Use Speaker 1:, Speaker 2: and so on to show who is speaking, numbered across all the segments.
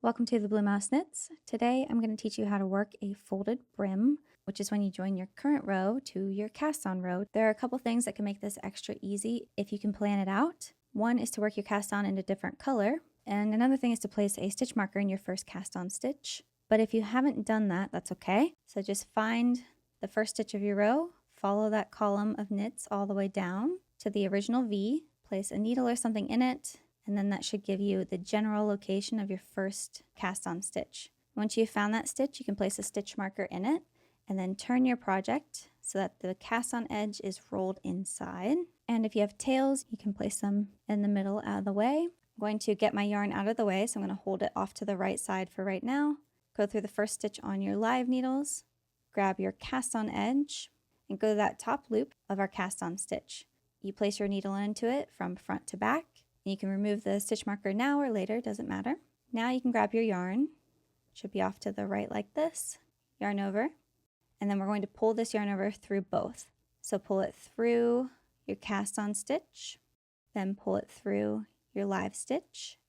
Speaker 1: Welcome to the Blue Mouse Knits. Today I'm going to teach you how to work a folded brim, which is when you join your current row to your cast on row. There are a couple things that can make this extra easy if you can plan it out. One is to work your cast on in a different color, and another thing is to place a stitch marker in your first cast on stitch. But if you haven't done that, that's okay. So just find the first stitch of your row, follow that column of knits all the way down to the original V, place a needle or something in it, and then that should give you the general location of your first cast on stitch. Once you've found that stitch, you can place a stitch marker in it and then turn your project so that the cast on edge is rolled inside. And if you have tails, you can place them in the middle out of the way. I'm going to get my yarn out of the way, so I'm going to hold it off to the right side for right now. Go through the first stitch on your live needles, grab your cast on edge, and go to that top loop of our cast on stitch. You place your needle into it from front to back. You can remove the stitch marker now or later, doesn't matter. Now you can grab your yarn, should be off to the right like this, yarn over, and then we're going to pull this yarn over through both. So pull it through your cast on stitch, then pull it through your live stitch,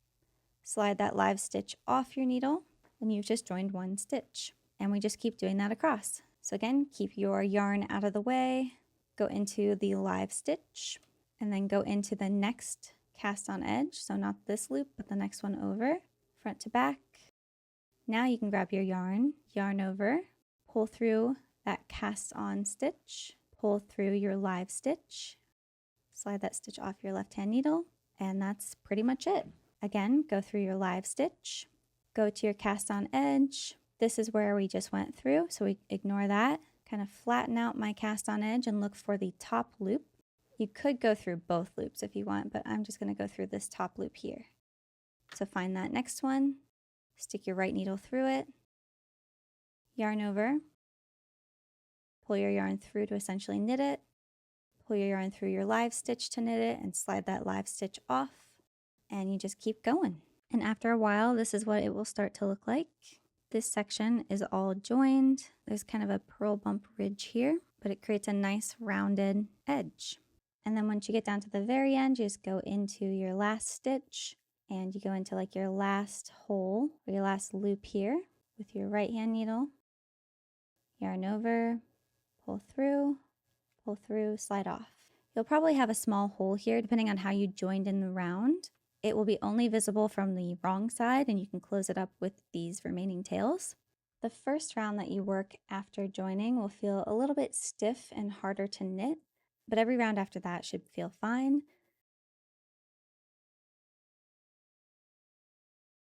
Speaker 1: slide that live stitch off your needle, and you've just joined one stitch. And we just keep doing that across. So again, keep your yarn out of the way, go into the live stitch, and then go into the next cast on edge, so not this loop, but the next one over, front to back. Now you can grab your yarn, yarn over, pull through that cast on stitch, pull through your live stitch, slide that stitch off your left hand needle, and that's pretty much it. Again, go through your live stitch, go to your cast on edge. This is where we just went through, so we ignore that. Kind of flatten out my cast on edge and look for the top loop. You could go through both loops if you want, but I'm just going to go through this top loop here. So find that next one, stick your right needle through it, yarn over, pull your yarn through to essentially knit it, pull your yarn through your live stitch to knit it, and slide that live stitch off, and you just keep going. And after a while, this is what it will start to look like. This section is all joined. There's kind of a purl bump ridge here, but it creates a nice rounded edge. And then once you get down to the very end, you just go into your last stitch and you go into like your last hole or your last loop here with your right hand needle, yarn over, pull through, slide off. You'll probably have a small hole here depending on how you joined in the round. It will be only visible from the wrong side and you can close it up with these remaining tails. The first round that you work after joining will feel a little bit stiff and harder to knit, but every round after that should feel fine.